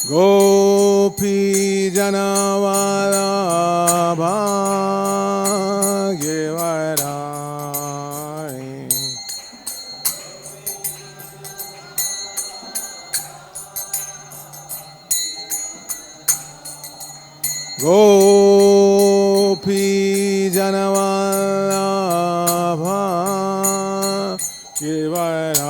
Gopi Janavallabha Giridhari Gopi Janavallabha Giridhari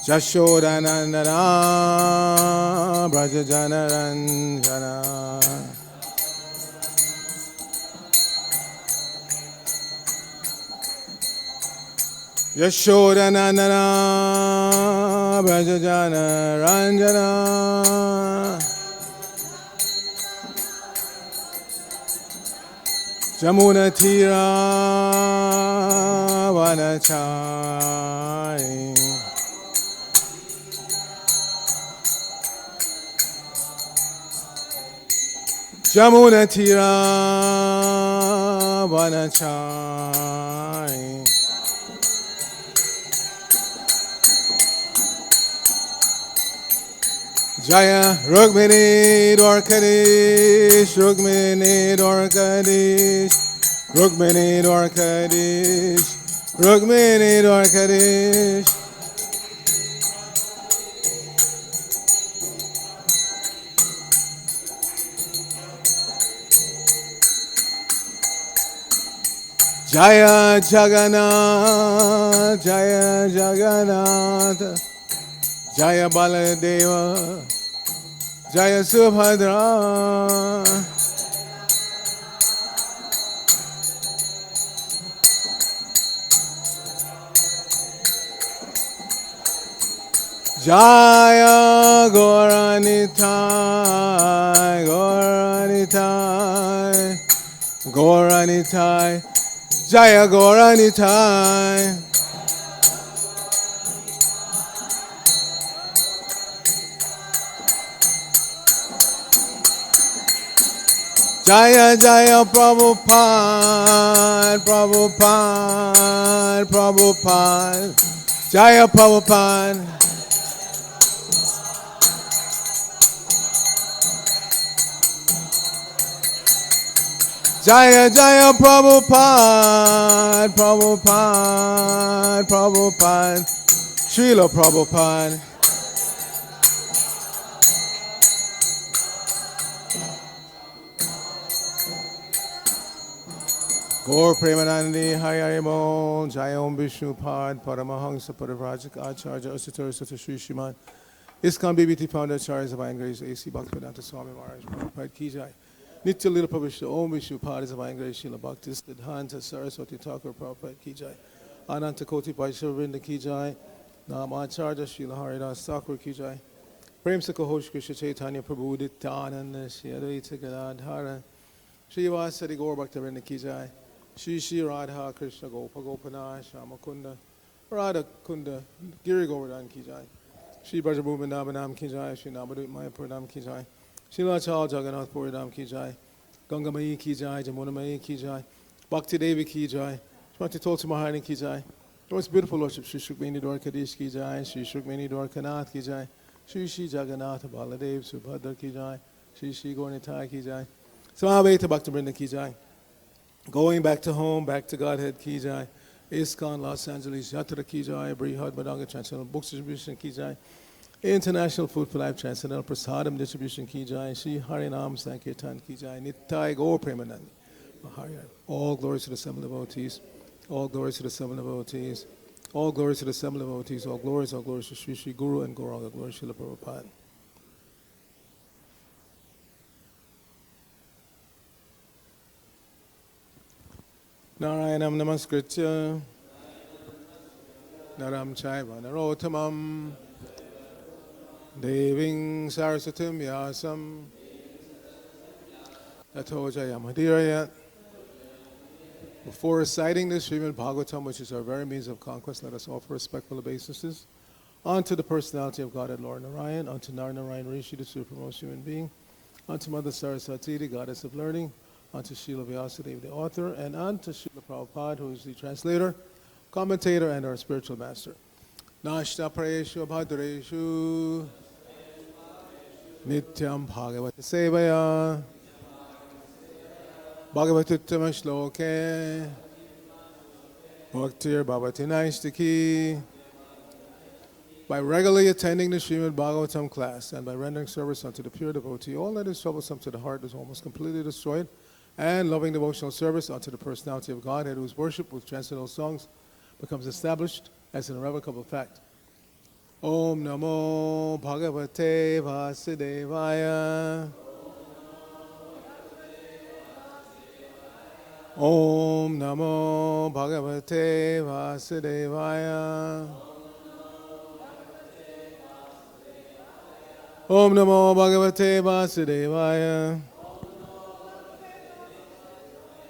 Jashodanandana Brajajanaranjana Yashodanandana Brajajanaranjana Jamunatira Vanachari Jamunatira Vanachari Jaya Rukmini Dwarkadish Rukmini Dwarkadish Rukmini Dwarkadish Rukmini Dwarkadish Jaya Jagannath, Jaya Jagannath, Jaya Baladeva, Jaya Subhadra. Jaya Gauranitai, Gauranitai, Gauranitai. Jaya Gauranitai Jaya Jaya Prabhupada Prabhupada Prabhupada Jaya Prabhupada Jaya Jaya Prabhupada Prabhupada Prabhupada Srila Prabhupada Gaur Premanandi Hayarimo Jaya Om Vishnu Pad Paramahansa Parivrajak Acharya Asitar Sata Sri Shriman ISKCON BBT Founder Acharya Divine Grace A.C. Bhaktivedanta Swami Maharaj Prabhupada Ki Jai Nitya Lila Prabhupada Om Vishnu Pad Divine Grace Srila Bhakti Siddhanta Saraswati Thakur Prabhupada Ki Jai Ananta Koti Vaishnava Ki Jai Nam Acharya Srila Haridas Thakur Ki Jai Prem Sakahosh Krishna Chaitanya Prabhu Nityananda Shri Advaita Gadadhara Shri Vasari Gaur Bhaktivinoda Ki Jai Shri Shri Radha Krishna Gopa Gopana Shama Kunda Radha Kunda Giri Govardhan Ki Jai Shri Brajabhuvan Namanam Ki Jai Shri Namadut Mayapurdam Ki Jai Shri Lachal Jagannath Puridam Ki Jai Ganga Mai Ki Jai Jamuna Mai Ki Jai Bhakti Devi Ki Jai Shrimati Tulsi Maharani Ki Jai The most beautiful worship Shri Shukmini Dwarkadish Ki Jai Shri Shukmini Dwarkanath Ki Jai Shri Shri Jagannath Baladev Subhadra Ki Jai Shri Shri Gaurnitai Ki Jai Samaveta Bhakta Vrinda Ki Jai Going back to home, back to Godhead Ki Jai ISKCON Los Angeles Yatra Ki Jai Brihad Madanga Transcendental Books Distribution Ki Jai International Food for Life Transcendental Prasadam Distribution Ki Jai Shri Harinam Sankirtan Ki Jai Nittai Gaur Premanandi Maharaj. All glories to the seven devotees. All glories to the seven devotees. All glories to the seven devotees. All glories to Shri Shri Guru and Gauranga. Glory to Srila Prabhupada. Narayanam Namaskritya Naram Chaiva Narottamam Deving Saraswatim Vyasam Tato Jayamadhirayat. Before reciting the Srimad Bhagavatam, which is our very means of conquest, let us offer respectful obeisances unto the personality of Godhead, Lord Narayan, unto Narayan Rishi, the supremmost human being, unto Mother Saraswati, the goddess of learning, unto Srila Vyasadeva, the author, and unto Srila Prabhupada, who is the translator, commentator, and our spiritual master. Nashta prayeshu bhadreshu nityam bhagavata sevaya bhagavatuttama shloke bhaktir bhavati naistiki. By regularly attending the Srimad Bhagavatam class and by rendering service unto the pure devotee, all that is troublesome to the heart is almost completely destroyed, and loving devotional service unto the personality of Godhead, whose worship with transcendental songs becomes established as an irrevocable fact. Om Namo Bhagavate Vasudevaya. Om Namo Bhagavate Vasudevaya. Om Namo Bhagavate Vasudevaya.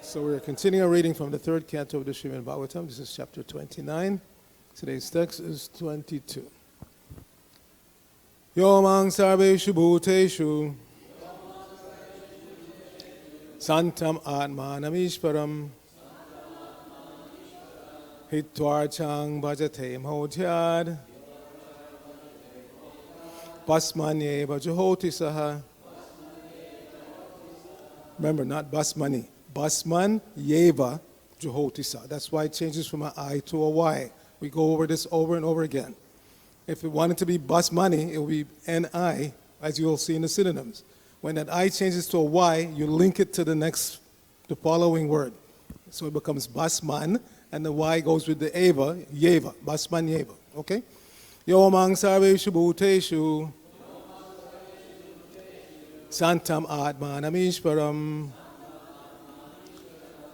So we are continuing our reading from the third canto of the Srimad Bhagavatam. This is chapter 29. Today's text is 22. Yomang sarveṣu bhūteṣu santam ātmānam īśvaram hitvārcāṁ bhajate mauḍhyād bhasmany juhoti saha. Remember, not bhasmany. Bhasman yeva juhoti saha. That's why it changes from an I to a Y. We go over this over and over again. If it wanted to be bhasmany, it will be N-I, as you will see in the synonyms. When that I changes to a Y, you link it to the following word. So it becomes bhasman, and the Y goes with the eva, yeva, bhasman yeva. Okay? Yomang sarveṣu bhūteṣu santam ātmānam īśvaram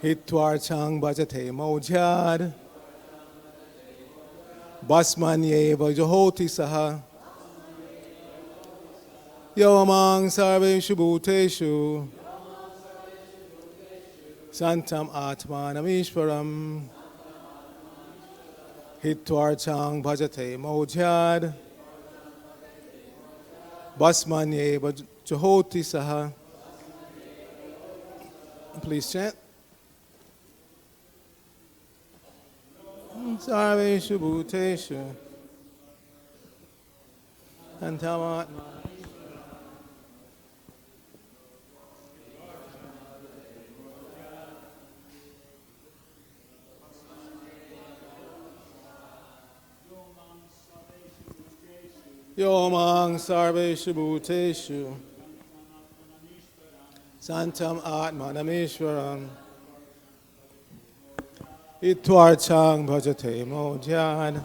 hitvārcāṁ bhajate mauḍhyād bhasmany juhoti saha. Yomang sarveṣu bhūteṣu santam ātmānam īśvaram hitvārcāṁ bhajate mauḍhyād bhasmany juhoti saha. Please chant. Sarveṣu bhūteṣu santam ātmānam. Yomang sarveṣu bhūteṣu santam ātmānam īśvaram hitvārcāṁ bhajate mauḍhyād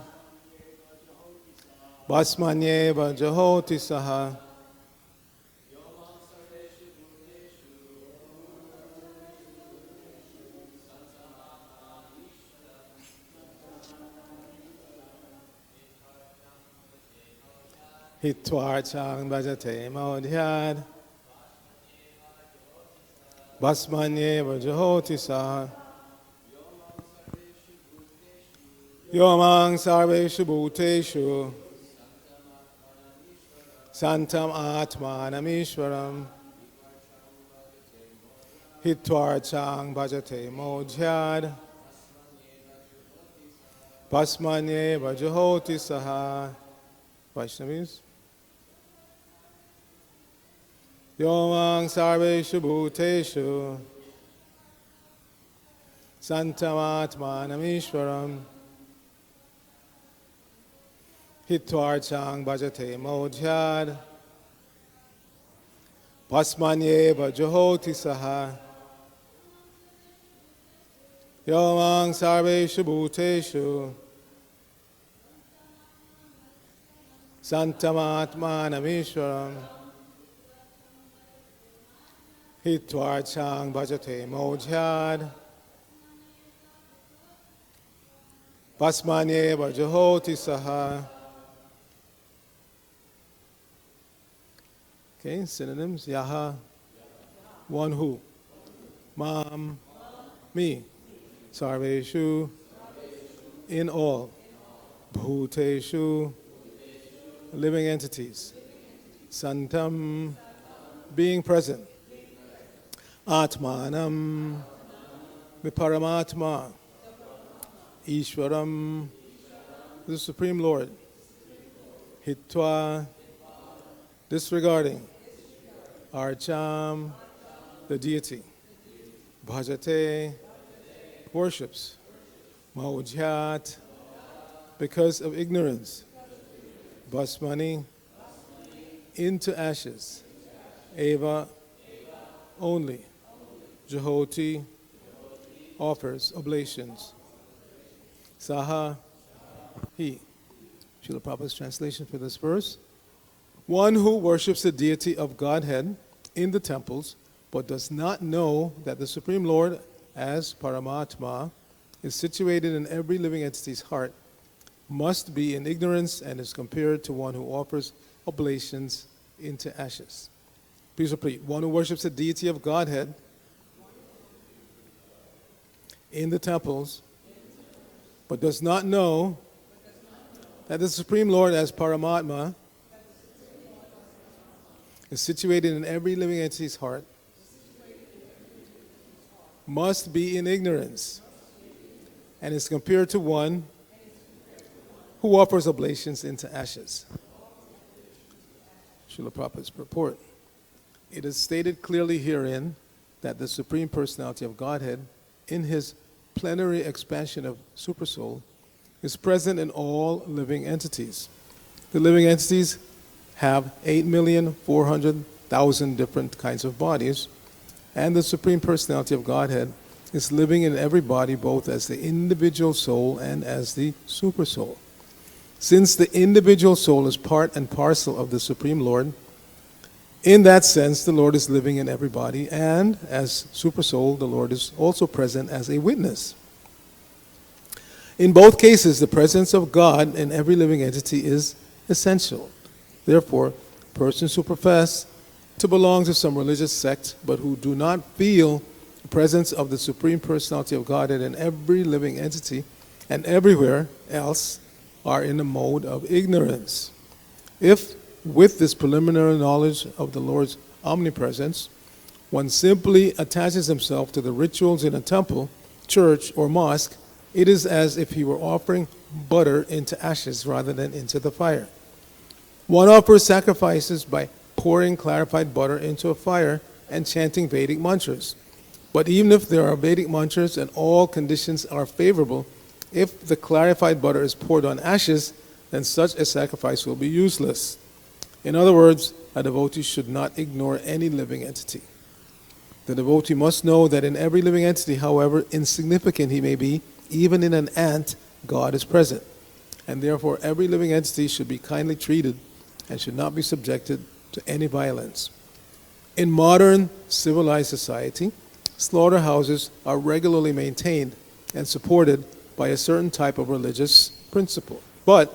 bhasmany juhoti saha. Hitvārcāṁ bhajate mauḍhyād bhasmany juhoti saha. Yomang sarveṣu bhūteṣu santam ātmānam īśvaram hitvārcāṁ bhajate mauḍhyād bhasmany juhoti saha. Vaishnavis. Yomang sarveṣu bhūteṣu santam ātmānam īśvaram hitvārcāṁ bhajate mauḍhyād bhasmany juhoti saha. Yomang sarveṣu bhūteṣu santam ātmānam īśvaram hitvārcāṁ bhajate mauḍhyād bhasmany juhoti saha. Okay, synonyms. Yaha, one who. Mam, me. Sarveṣu, in all. Bhūteṣu, living entities. Santam, being present. ātmānam, the Paramātmā, īśvaram, the Supreme Lord. Hitvā, disregarding. arcām, the deity. Bhajate, worships. Mauḍhyād, because of ignorance. Bhasmany, into ashes. Eva, only. Juhoti, offers, oblations. Saha, he. Srila Prabhupada's translation for this verse. One who worships the deity of Godhead in the temples, but does not know that the Supreme Lord, as Paramātmā, is situated in every living entity's heart, must be in ignorance and is compared to one who offers oblations into ashes. Please repeat. One who worships the deity of Godhead in the temples, but does not know that the Supreme Lord, as Paramātmā, is situated in every living entity's heart, must be in ignorance and is compared to one who offers oblations into ashes. Srila Prabhupada's purport. It is stated clearly herein that the Supreme Personality of Godhead, in his plenary expansion of Supersoul, is present in all living entities. The living entities have 8,400,000 different kinds of bodies, and the Supreme Personality of Godhead is living in every body both as the individual soul and as the Supersoul. Since the individual soul is part and parcel of the Supreme Lord, in that sense the Lord is living in every body, and as Supersoul the Lord is also present as a witness. In both cases, the presence of God in every living entity is essential. Therefore, persons who profess to belong to some religious sect but who do not feel the presence of the Supreme Personality of Godhead in every living entity and everywhere else are in a mode of ignorance. If, with this preliminary knowledge of the Lord's omnipresence, one simply attaches himself to the rituals in a temple, church, or mosque, it is as if he were offering butter into ashes rather than into the fire. One offers sacrifices by pouring clarified butter into a fire and chanting Vedic mantras. But even if there are Vedic mantras and all conditions are favorable, if the clarified butter is poured on ashes, then such a sacrifice will be useless. In other words, a devotee should not ignore any living entity. The devotee must know that in every living entity, however insignificant he may be, even in an ant, God is present. And therefore, every living entity should be kindly treated and should not be subjected to any violence. In modern civilized society, slaughterhouses are regularly maintained and supported by a certain type of religious principle. But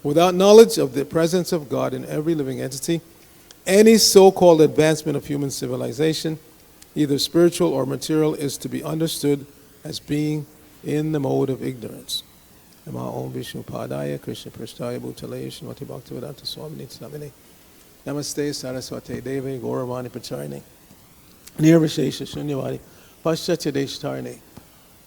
without knowledge of the presence of God in every living entity, any so-called advancement of human civilization, either spiritual or material, is to be understood as being in the mode of ignorance. Namaste Saraswate Devi Gauravani Pacharine Nirvishesha Shunyavadi Paschatya Deshtarine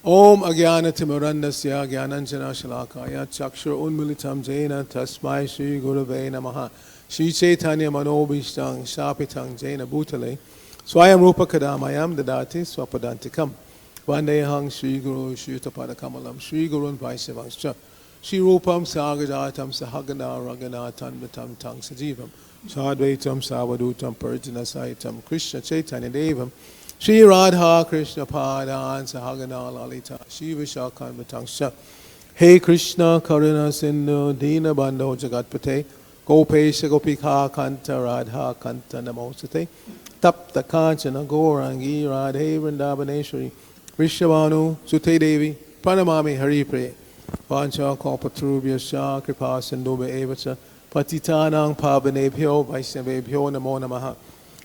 Om Agyana Timurandasya Gyananjana Shalakaya Chakshur Unmilitam Jaina Tasmai Shri Gurave Namaha Shri Chaitanya Manobhishtang Shapitang Jaina Bhutale Swayam Rupa Kadamayam Dadati Swapadantikam Vandehang Shri Guru Shri Tapada Kamalam Shri Gurun Vaishyavangscha Shri Rupam Sagajatam Sahagana Raganatan Vitam Tang Sajivam Sadvaitam Savadutam Purjana Saitam Krishna Chaitanya Devam Shri Radha Krishna Padan Sahagana Lalita Shri Vishakhan Vitangsha Hey Krishna Karuna Sindhu Dina Bandho Jagatpate Gopesha Gopika Kanta Radha Kanta Namosate Tapta Kanchana Gaurangi Radhe Vrindavaneshwari Vrishabhanu Sute Devi Pranamami Haripre Vancha Kalpatrubhyascha Kripa Sindhubhya Evacha Patitanang Pavanebhyo Vaishnavebhyo Namo Namaha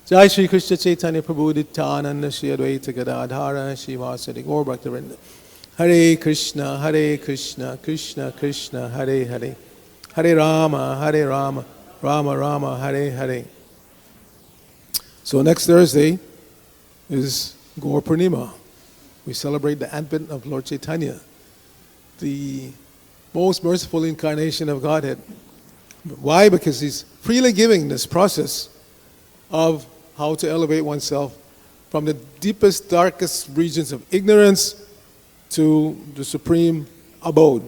Jai Shri Krishna Chaitanya Prabhu Nityananda Shri Advaita Gadadhara Shri Vasadi Gaur Bhaktivinoda Hare Krishna Krishna Krishna Hare Hare Hare Rama Rama Rama Hare Hare. So next Thursday is Gaur Purnima. We celebrate the advent of Lord Chaitanya, the most merciful incarnation of Godhead. Why? Because he's freely giving this process of how to elevate oneself from the deepest, darkest regions of ignorance to the supreme abode,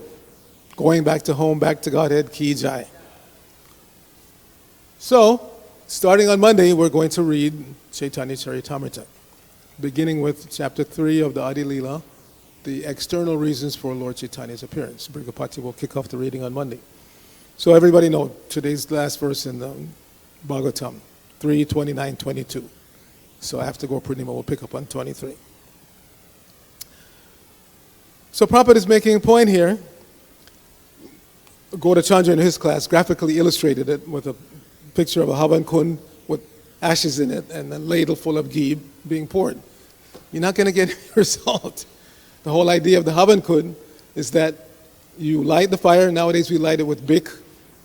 going back to home, back to Godhead, Ki Jai. So, starting on Monday, we're going to read Chaitanya Charitamrita, beginning with chapter 3 of the Adi Leela, the external reasons for Lord Chaitanya's appearance. Brigapati will kick off the reading on Monday. So everybody know today's last verse in the Bhagavatam, 3:29-22. So after Gaur Purnima, we'll pick up on 23. So Prabhupada is making a point here. Gauda Chandra in his class graphically illustrated it with a picture of a Havan Kund with ashes in it and a ladle full of ghee being poured. You're not going to get any result. The whole idea of the Havan Kund is that you light the fire. Nowadays we light it with bick,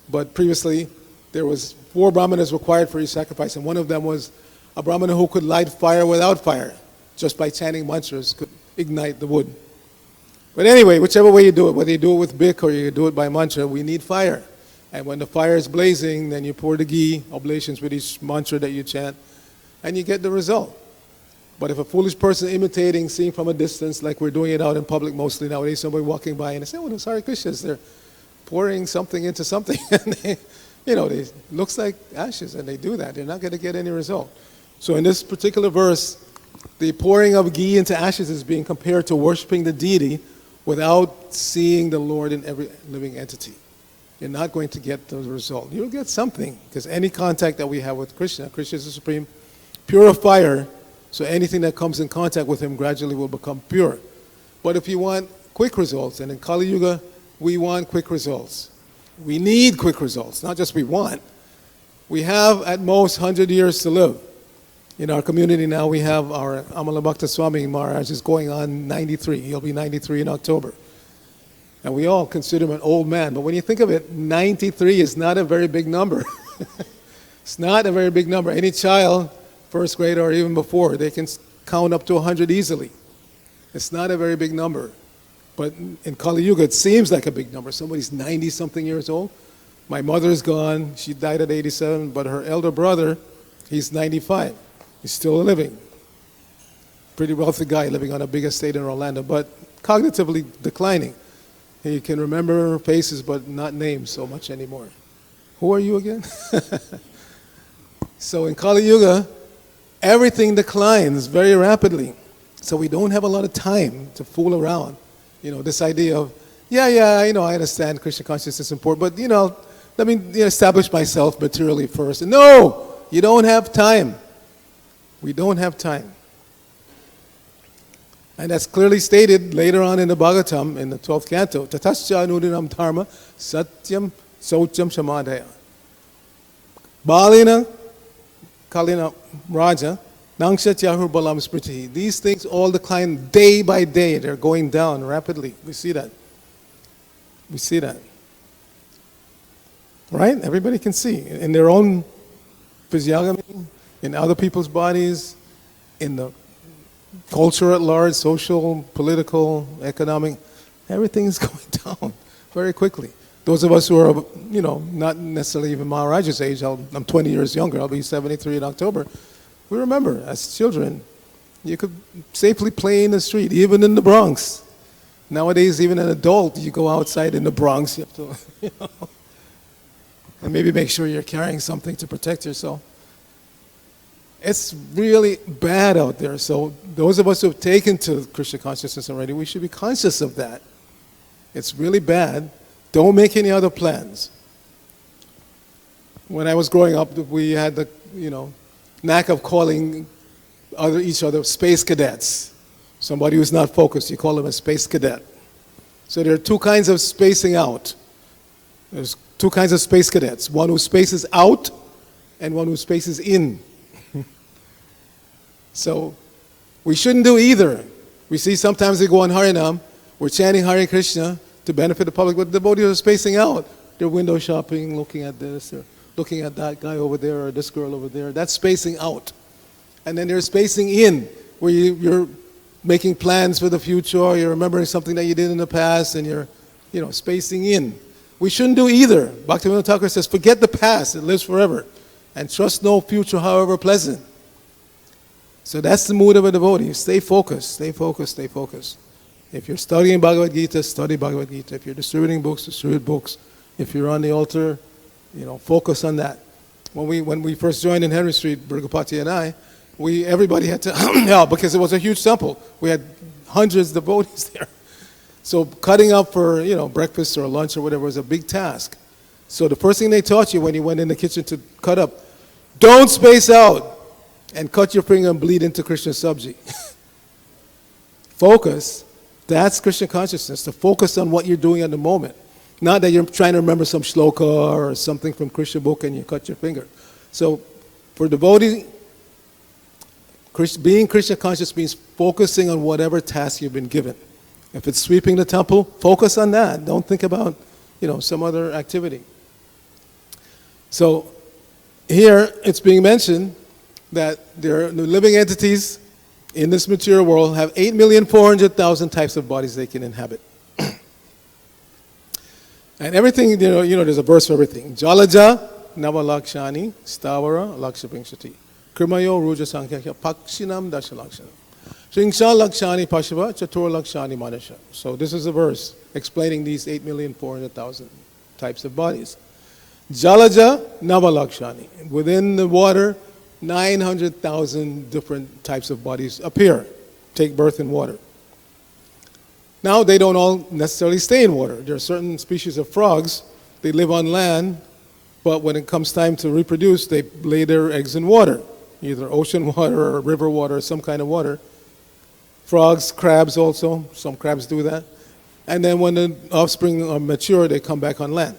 but previously there was 4 brahmanas required for each sacrifice, and one of them was a brahmana who could light fire without fire, just by chanting mantras could ignite the wood. But anyway, whichever way you do it, whether you do it with bick or you do it by mantra, we need fire. And when the fire is blazing, then you pour the ghee, oblations with each mantra that you chant, and you get the result. But if a foolish person imitating, seeing from a distance, like we're doing it out in public mostly nowadays, somebody walking by and they say, oh, those Hare Krishnas, they're pouring something into something. And they, they looks like ashes, and they do that. They're not going to get any result. So in this particular verse, the pouring of ghee into ashes is being compared to worshiping the deity without seeing the Lord in every living entity. You're not going to get the result. You'll get something, because any contact that we have with Krishna, Krishna is the supreme purifier, so anything that comes in contact with him gradually will become pure. But if you want quick results, and in Kali Yuga, we want quick results. We need quick results, not just we want. We have at most 100 years to live. In our community now, we have our Amala Bhakta Swami Maharaj is going on 93. He'll be 93 in October. And we all consider him an old man. But when you think of it, 93 is not a very big number. It's not a very big number. Any child, first grade or even before, they can count up to 100 easily. It's not a very big number. But in Kali Yuga, it seems like a big number. Somebody's 90-something years old. My mother is gone. She died at 87. But her elder brother, he's 95. He's still living. Pretty wealthy guy living on a big estate in Orlando, but cognitively declining. He can remember faces, but not names so much anymore. Who are you again? So in Kali Yuga, everything declines very rapidly. So we don't have a lot of time to fool around. This idea of, I understand Krishna consciousness is important, but, let me establish myself materially first. No, you don't have time. We don't have time. And that's clearly stated later on in the Bhagavatam, in the 12th canto. Tatascha anudinam dharma satyam saucham shamadaya. Balina kalina raja nangshatyahur balam smriti. These things all decline day by day. They're going down rapidly. We see that. We see that. Right? Everybody can see. In their own physiognomy, in other people's bodies, in the culture at large, social, political, economic, everything is going down very quickly. Those of us who are, not necessarily even Maharaj's age, I'm 20 years younger, I'll be 73 in October, we remember as children, you could safely play in the street, even in the Bronx. Nowadays, even an adult, you go outside in the Bronx, you have to, and maybe make sure you're carrying something to protect yourself. It's really bad out there. So those of us who have taken to Krishna consciousness already, we should be conscious of that. It's really bad. Don't make any other plans. When I was growing up, we had the, knack of calling each other space cadets. Somebody who's not focused, you call them a space cadet. So there are 2 kinds of spacing out. There's 2 kinds of space cadets. One who spaces out and one who spaces in. So we shouldn't do either. We see sometimes they go on Harinam, we're chanting Hare Krishna to benefit the public, but the devotees are spacing out. They're window shopping, looking at this, or looking at that guy over there, or this girl over there. That's spacing out. And then there's spacing in, where you're making plans for the future, you're remembering something that you did in the past, and you're, spacing in. We shouldn't do either. Bhaktivinoda Thakur says, forget the past, it lives forever, and trust no future, however pleasant. So that's the mood of a devotee. Stay focused, stay focused, stay focused. If you're studying Bhagavad Gita, study Bhagavad Gita. If you're distributing books, distribute books. If you're on the altar, focus on that. When we first joined in Henry Street, Burgapati and I, everybody had to help because it was a huge temple. We had hundreds of devotees there. So cutting up for breakfast or lunch or whatever was a big task. So the first thing they taught you when you went in the kitchen to cut up, don't space out and cut your finger and bleed into Krishna Sabji. Focus. That's Krishna consciousness, to focus on what you're doing at the moment. Not that you're trying to remember some shloka or something from Krishna book and you cut your finger. So for devotee, being Krishna conscious means focusing on whatever task you've been given. If it's sweeping the temple, focus on that. Don't think about, some other activity. So here it's being mentioned that there are the living entities in this material world have 8,400,000 types of bodies they can inhabit. And everything, there's a verse for everything. Jalaja, Navalakshani, Stavara, Lakshapinshati. Krimayo, Ruja Sankhya, Pakshinam, Dashalakshanam. Shringsha Lakshani Pashava, Chatur Lakshani Manasha. So this is a verse explaining these 8,400,000 types of bodies. Jalaja, Navalakshani. Within the water, 900,000 different types of bodies appear, take birth in water. Now, they don't all necessarily stay in water. There are certain species of frogs, they live on land, but when it comes time to reproduce, they lay their eggs in water, either ocean water or river water or some kind of water. Frogs, crabs also, some crabs do that. And then when the offspring are mature, they come back on land.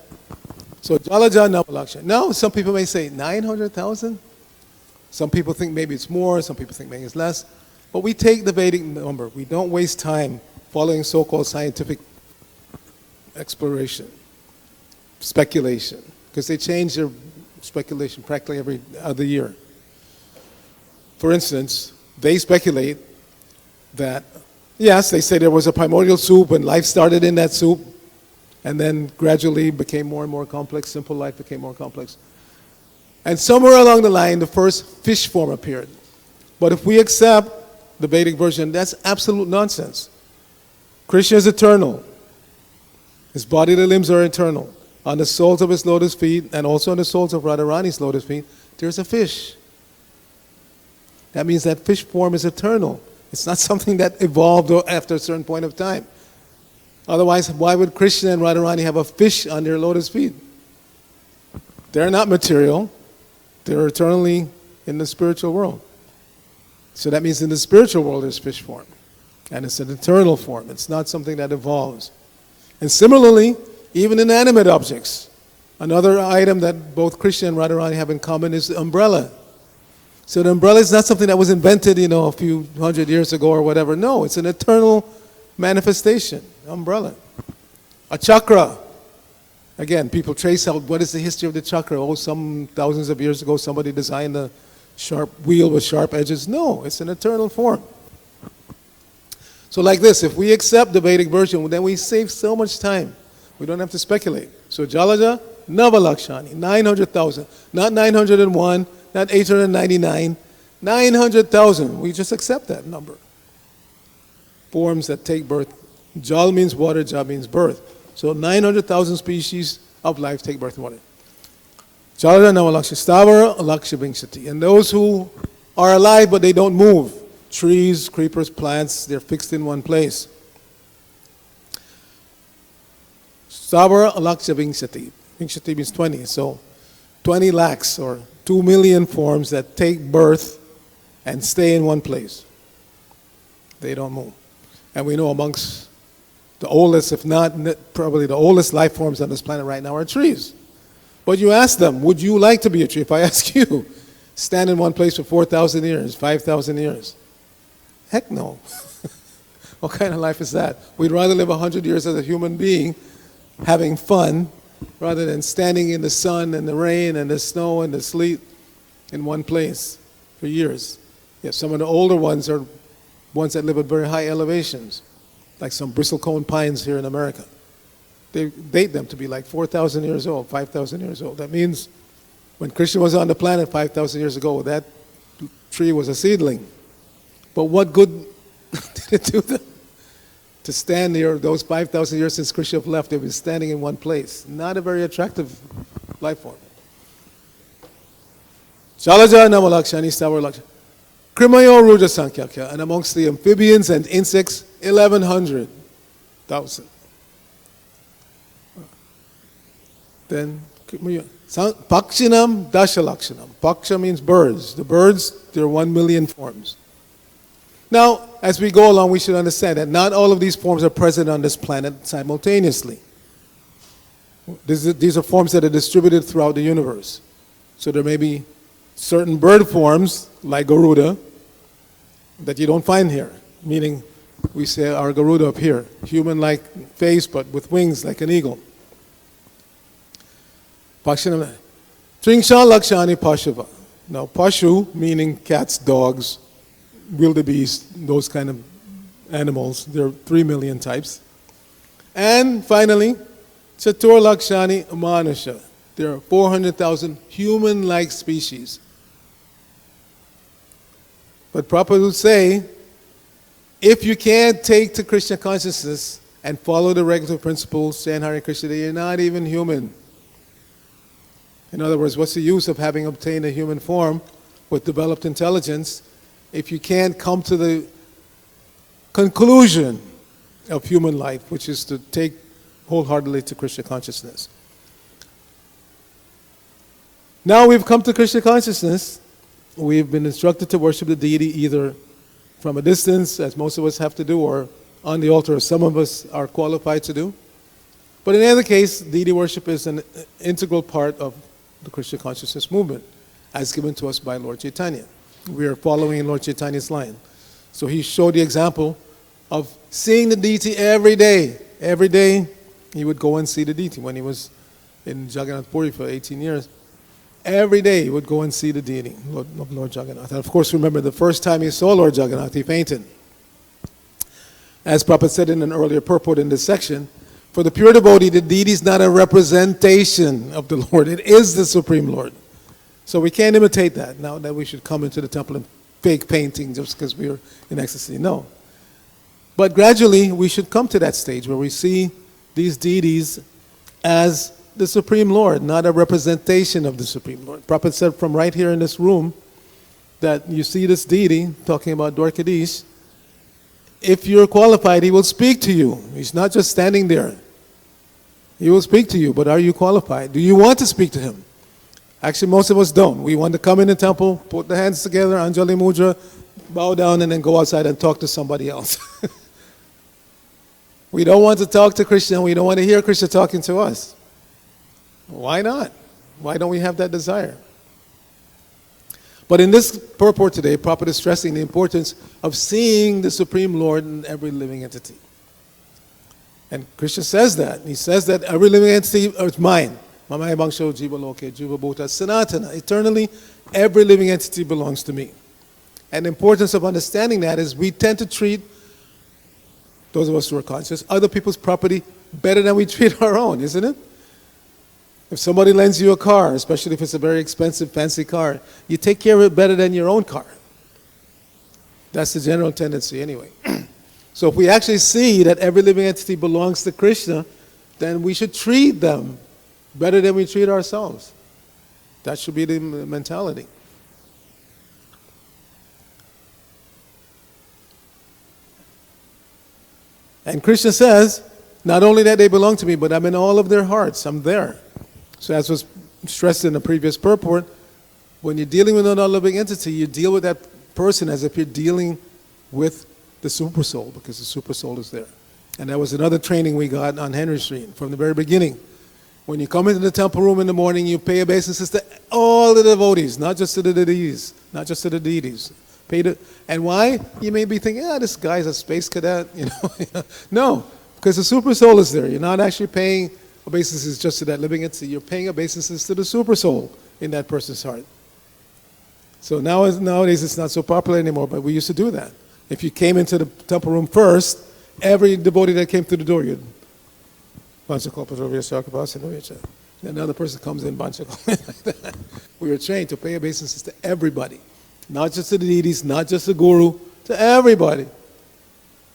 So, Jalaja Navalaksha. Now, some people may say, 900,000? Some people think maybe it's more, some people think maybe it's less. But we take the Vedic number. We don't waste time following so-called scientific exploration, speculation, because they change their speculation practically every other year. For instance, they speculate that, yes, they say there was a primordial soup and life started in that soup, and then gradually became more and more complex, simple life became more complex. And somewhere along the line, the first fish form appeared. But if we accept the Vedic version, that's absolute nonsense. Krishna is eternal. His body and limbs are eternal. On the soles of his lotus feet, and also on the soles of Radharani's lotus feet, there's a fish. That means that fish form is eternal. It's not something that evolved after a certain point of time. Otherwise, why would Krishna and Radharani have a fish on their lotus feet? They're not material. They're eternally in the spiritual world. So that means in the spiritual world there's fish form. And it's an eternal form. It's not something that evolves. And similarly, even inanimate objects. Another item that both Krishna and Radharani have in common is the umbrella. So the umbrella is not something that was invented, a few hundred years ago or whatever. No, it's an eternal manifestation, umbrella. A chakra. Again, people trace out what is the history of the chakra. Oh, some thousands of years ago somebody designed a sharp wheel with sharp edges. No, it's an eternal form. So like this, if we accept the Vedic version, then we save so much time. We don't have to speculate. So Jalaja, Navalakshani, 900,000. Not 901, not 899, 900,000. We just accept that number. Forms that take birth. Jal means water, Ja means birth. So 900,000 species of life take birth in water. Jalaja Navalakshani, Stavara Lakshapinshati. And those who are alive but they don't move. Trees, creepers, plants, they're fixed in one place. Stavara Lakshapinshati. Pinshati means 20. So 20 lakhs or 2 million forms that take birth and stay in one place. They don't move. And we know amongst the oldest, if not probably the oldest life forms on this planet right now are trees. But you ask them, would you like to be a tree? If I ask you, stand in one place for 4,000 years, 5,000 years. Heck no. What kind of life is that? We'd rather live 100 years as a human being, having fun, rather than standing in the sun and the rain and the snow and the sleet in one place for years. Yes, some of the older ones are ones that live at very high elevations, like some bristlecone pines here in America. They date them to be like 4,000 years old, 5,000 years old. That means when Krishna was on the planet 5,000 years ago, that tree was a seedling. But what good did it do them? To stand here, those 5,000 years since Krishna left, they've been standing in one place. Not a very attractive life form. Jalaja namalakshani stavarlakshani. Krimayo ruja sankhya. And amongst the amphibians and insects, 1,100,000. Then, pakshinam dashalakshanam. Paksha means birds. The birds, there are 1,000,000 forms. Now, as we go along, we should understand that not all of these forms are present on this planet simultaneously. These are forms that are distributed throughout the universe. So there may be certain bird forms, like Garuda, that you don't find here. Meaning, we say our Garuda up here, human-like face, but with wings like an eagle. Pakshanam. Tringsha lakshani pashava. Now, pashu, meaning cats, dogs, wildebeest, those kind of animals. There are 3,000,000 types. And finally, Chatur Lakshani Manusha. There are 400,000 human-like species. But Prabhupada would say, if you can't take to Krishna consciousness and follow the regular principles, chant Hare Krishna, you're not even human. In other words, what's the use of having obtained a human form with developed intelligence if you can't come to the conclusion of human life, which is to take wholeheartedly to Krishna consciousness? Now we've come to Krishna consciousness, we've been instructed to worship the deity either from a distance, as most of us have to do, or on the altar, as some of us are qualified to do. But in either case, deity worship is an integral part of the Krishna consciousness movement, as given to us by Lord Chaitanya. We are following in Lord Chaitanya's line. So he showed the example of seeing the deity every day. Every day he would go and see the deity. When he was in Jagannath Puri for 18 years, every day he would go and see the deity of Lord Jagannath. And of course, remember, the first time he saw Lord Jagannath, he fainted. As Prabhupada said in an earlier purport in this section, for the pure devotee, the deity is not a representation of the Lord. It is the Supreme Lord. So we can't imitate that. Now that we should come into the temple and fake painting just because we're in ecstasy. No. But gradually, we should come to that stage where we see these deities as the Supreme Lord, not a representation of the Supreme Lord. Prabhupada said from right here in this room that you see this deity, talking about Dwarkadish, if you're qualified, he will speak to you. He's not just standing there. He will speak to you, but are you qualified? Do you want to speak to him? Actually, most of us don't. We want to come in the temple, put the hands together, Anjali Mudra, bow down, and then go outside and talk to somebody else. We don't want to talk to Krishna. We don't want to hear Krishna talking to us. Why not? Why don't we have that desire? But in this purport today, Prabhupada is stressing the importance of seeing the Supreme Lord in every living entity. And Krishna says that. He says that every living entity is mine. Mamaya Bangsho Jiva Loke Jiva Bhuta Sanatana. Eternally, every living entity belongs to me. And the importance of understanding that is we tend to treat, those of us who are conscious, other people's property better than we treat our own, isn't it? If somebody lends you a car, especially if it's a very expensive, fancy car, you take care of it better than your own car. That's the general tendency anyway. So if we actually see that every living entity belongs to Krishna, then we should treat them better than we treat ourselves. That should be the mentality. And Krishna says, not only that they belong to me, but I'm in all of their hearts. I'm there. So as was stressed in the previous purport, when you're dealing with another living entity, you deal with that person as if you're dealing with the Supersoul, because the Supersoul is there. And that was another training we got on Henry Street from the very beginning. When you come into the temple room in the morning, you pay obeisances to all the devotees, not just to the deities, not just to the deities. And why? You may be thinking, this guy's a space cadet, you know. No, because the Supersoul is there. You're not actually paying obeisances just to that living entity. You're paying obeisances to the Supersoul in that person's heart. So nowadays it's not so popular anymore, but we used to do that. If you came into the temple room first, every devotee that came through the door, you'd another person comes in, like that. We were trained to pay obeisances to everybody, not just to the deities, not just the guru, to everybody.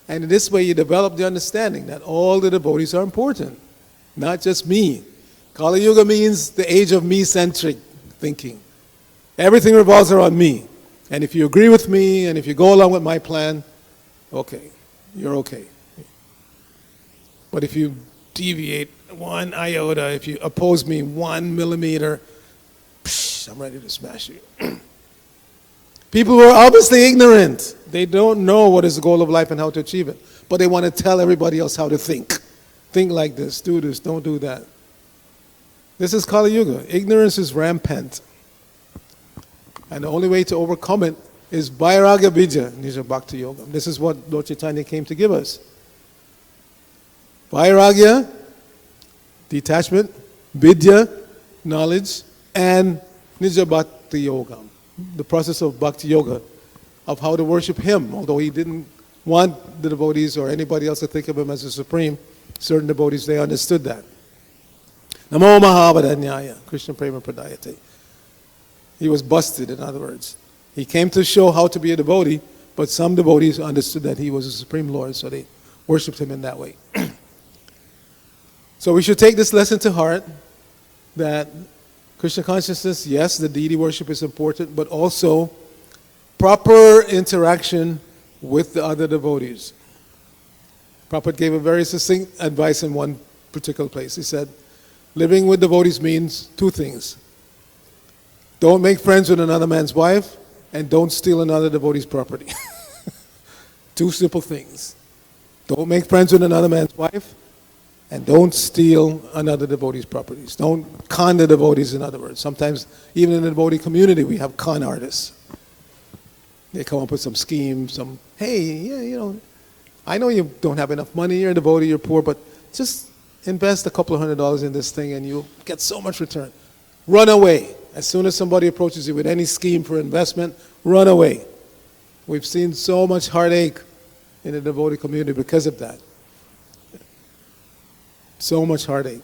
And in this way, you develop the understanding that all the devotees are important, not just me. Kali Yuga means the age of me-centric thinking. Everything revolves around me. And if you agree with me, and if you go along with my plan, okay, you're okay. But if you deviate 1 iota, if you oppose me 1 millimeter, I'm ready to smash you. People who are obviously ignorant, they don't know what is the goal of life and how to achieve it. But they want to tell everybody else how to think. Think like this, do this, don't do that. This is Kali Yuga. Ignorance is rampant. And the only way to overcome it is Vairagya Bija, Nija Bhakti Yoga. This is what Lord Chaitanya came to give us. Vairagya, detachment, Vidya, knowledge, and Nija Bhakti Yoga, the process of Bhakti Yoga, of how to worship Him. Although He didn't want the devotees or anybody else to think of Him as the Supreme, certain devotees, they understood that. Namo Mahabharanyaya, Krishna Prema Pradayate. He was busted, in other words. He came to show how to be a devotee, but some devotees understood that He was the Supreme Lord, so they worshipped Him in that way. So we should take this lesson to heart, that Krishna consciousness, yes, the deity worship is important, but also proper interaction with the other devotees. Prabhupada gave a very succinct advice in one particular place. He said, living with devotees means 2 things. Don't make friends with another man's wife, and don't steal another devotee's property. 2 simple things. Don't make friends with another man's wife, and don't steal another devotee's properties. Don't con the devotees, in other words. Sometimes, even in the devotee community, we have con artists. They come up with some scheme, hey, yeah, I know you don't have enough money, you're a devotee, you're poor, but just invest a couple of $100 in this thing and you'll get so much return. Run away. As soon as somebody approaches you with any scheme for investment, run away. We've seen so much heartache in the devotee community because of that. So much heartache.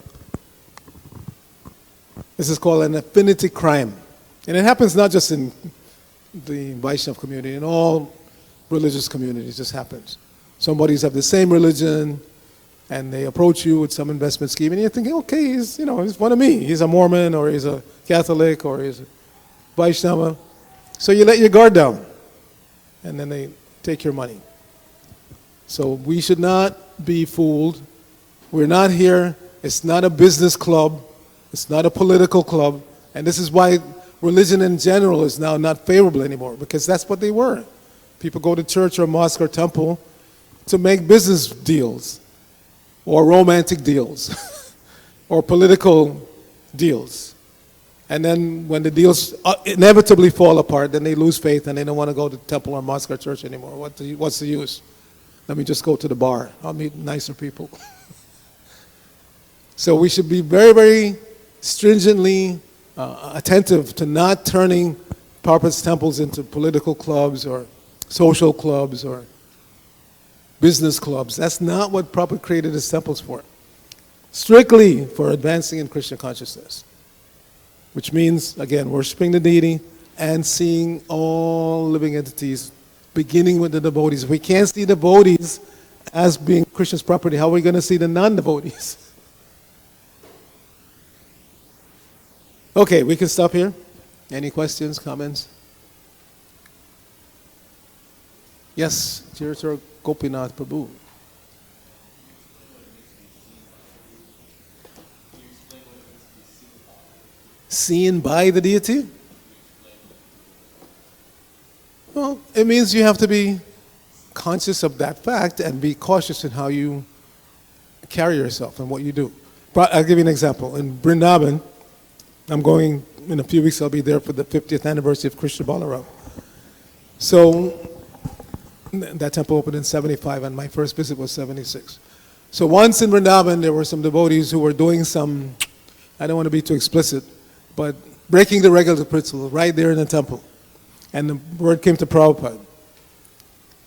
This is called an affinity crime. And it happens not just in the Vaishnava community, in all religious communities, this happens. Somebody's have the same religion, and they approach you with some investment scheme, and you're thinking, okay, he's one of me. He's a Mormon, or he's a Catholic, or he's a Vaishnava. So you let your guard down, and then they take your money. So we should not be fooled. We're not here. It's not a business club. It's not a political club. And this is why religion in general is now not favorable anymore, because that's what they were. People go to church or mosque or temple to make business deals, or romantic deals, or political deals. And then when the deals inevitably fall apart, then they lose faith and they don't want to go to temple or mosque or church anymore. What's the use? Let me just go to the bar. I'll meet nicer people. So we should be very, very stringently attentive to not turning Prabhupada's temples into political clubs or social clubs or business clubs. That's not what Prabhupada created his temples for. Strictly for advancing in Krishna consciousness, which means, again, worshiping the deity and seeing all living entities, beginning with the devotees. If we can't see devotees as being Krishna's property, how are we going to see the non-devotees? Okay, we can stop here. Any questions, comments? Yes, Director Gopinath Prabhu. Seen by the deity? Well, it means you have to be conscious of that fact and be cautious in how you carry yourself and what you do. I'll give you an example. In Vrindavan, I'm going, in a few weeks I'll be there for the 50th anniversary of Krishna Balaram. So, that temple opened in 75 and my first visit was 76. So once in Vrindavan there were some devotees who were doing some, I don't want to be too explicit, but breaking the regular principle right there in the temple. And the word came to Prabhupada.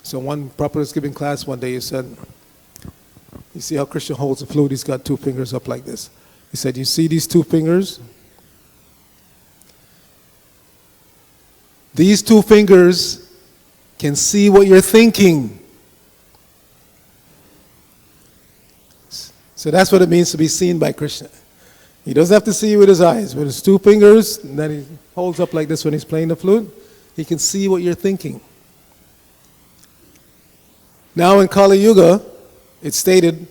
So one Prabhupada was giving class one day, he said, you see how Krishna holds the flute? He's got 2 fingers up like this. He said, you see these 2 fingers? These 2 fingers can see what you're thinking. So that's what it means to be seen by Krishna. He doesn't have to see you with his eyes. With his 2 fingers that he holds up like this when he's playing the flute, he can see what you're thinking. Now in Kali Yuga, it's stated,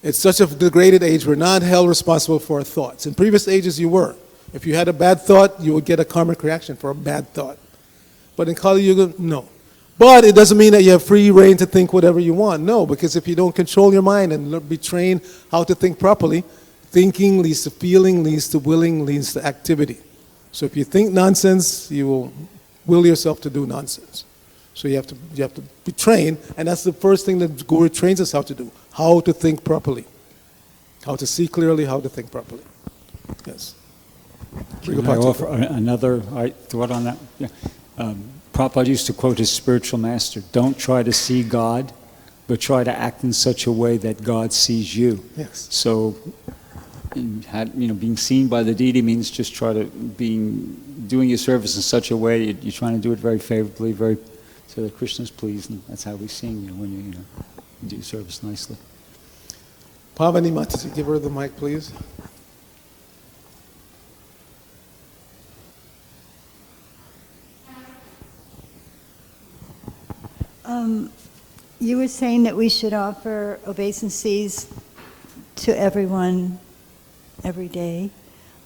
it's such a degraded age, we're not held responsible for our thoughts. In previous ages you were. If you had a bad thought, you would get a karmic reaction for a bad thought. But in Kali Yuga, no. But it doesn't mean that you have free reign to think whatever you want. No, because if you don't control your mind and be trained how to think properly, thinking leads to feeling, leads to willing, leads to activity. So if you think nonsense, you will will yourself to do nonsense. So you have to be trained, and that's the first thing that Guru trains us how to do, how to think properly, how to see clearly, how to think properly. Yes. Can I offer another thought on that? Yeah. Prabhupada used to quote his spiritual master, don't try to see God, but try to act in such a way that God sees you. Yes. So, being seen by the deity means just try to doing your service in such a way, you're trying to do it very favorably, so that Krishna's pleased, and that's how we sing when you do your service nicely. Pavani Mataji, give her the mic, please. You were saying that we should offer obeisances to everyone every day.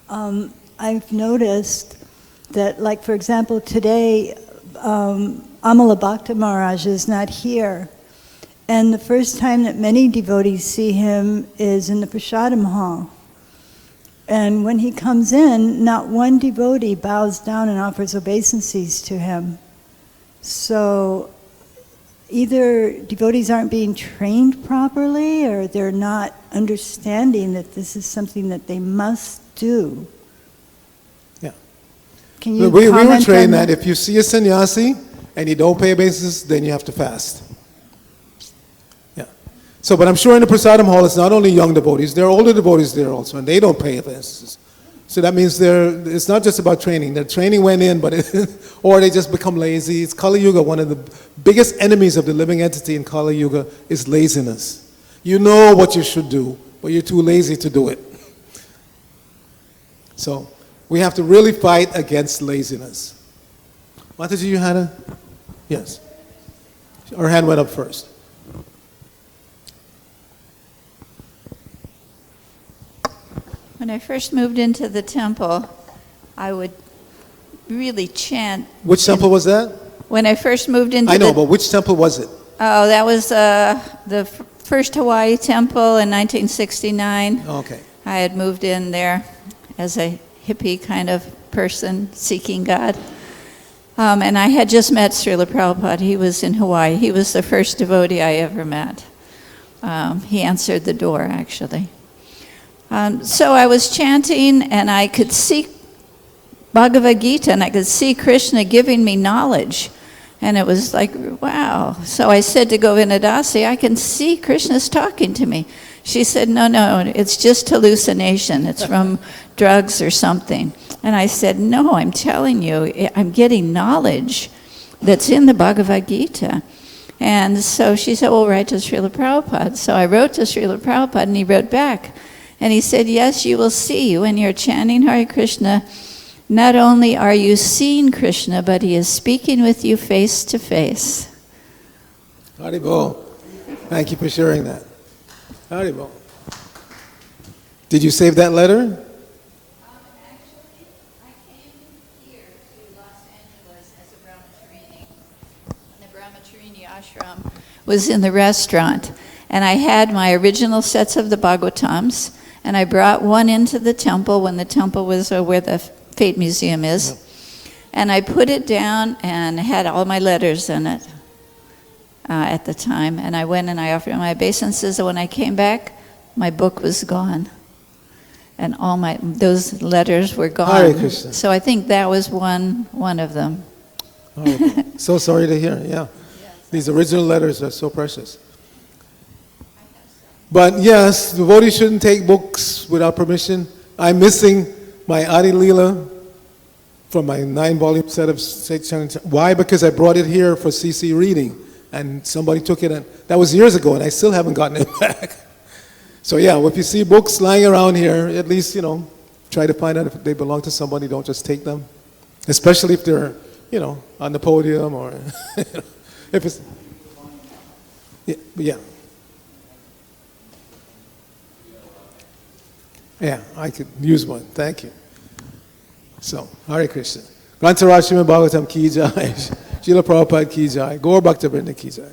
I've noticed that, like, for example, today, Amala Bhakta Maharaj is not here. And the first time that many devotees see him is in the Prasadam hall. And when he comes in, not one devotee bows down and offers obeisances to him. So either devotees aren't being trained properly, or they're not understanding that this is something that they must do. Yeah. Can you we were comment trained on that if you see a sannyasi and you don't pay obeisances, then you have to fast. Yeah. So, but I'm sure in the Prasadam hall, it's not only young devotees, there are older devotees there also, and they don't pay obeisances. So that means it's not just about training. The training went in, but or they just become lazy. It's Kali Yuga. One of the biggest enemies of the living entity in Kali Yuga is laziness. You know what you should do, but you're too lazy to do it. So we have to really fight against laziness. Mataji, you had a? Yes. Her hand went up first. When I first moved into the temple, I would really chant. Which temple was that? When I first moved into I know, but which temple was it? Oh, that was the first Hawaii temple in 1969. Okay. I had moved in there as a hippie kind of person seeking God. And I had just met Srila Prabhupada. He was in Hawaii. He was the first devotee I ever met. He answered the door, actually. So I was chanting, and I could see Bhagavad Gita, and I could see Krishna giving me knowledge. And it was like, wow. So I said to Govinda Dasi, I can see Krishna's talking to me. She said, no, it's just hallucination. It's from drugs or something. And I said, no, I'm telling you, I'm getting knowledge that's in the Bhagavad Gita. And so she said, well, write to Srila Prabhupada. So I wrote to Srila Prabhupada, and he wrote back. And he said, yes, you will see when you're chanting Hare Krishna, not only are you seeing Krishna, but he is speaking with you face to face. Haribol. Thank you for sharing that. Haribol. Did you save that letter? Actually, I came here to Los Angeles as a brahmacharini. And the brahmacharini ashram was in the restaurant. And I had my original sets of the Bhagavatams, and I brought one into the temple when the temple was where the Fate Museum is. Yep. And I put it down and had all my letters in it at the time. And I went and I offered my obeisances, and when I came back, my book was gone. And all those letters were gone. Hare Krishna. So I think that was one of them. Horrible. So sorry to hear, yeah. These original letters are so precious. But yes, devotees shouldn't take books without permission. I'm missing my Adi Leela from my 9-volume set of Sect. Why? Because I brought it here for CC reading, and somebody took it, and that was years ago, and I still haven't gotten it back. So yeah, if you see books lying around here, at least, try to find out if they belong to somebody. Don't just take them, especially if they're, on the podium or if it's, yeah. Yeah, I could use one. Thank you. So, Hare Krishna. Grantaraj Srimad Bhagavatam ki jai. Srila Prabhupada ki jai. Gaur Bhakta Vrinda ki jai.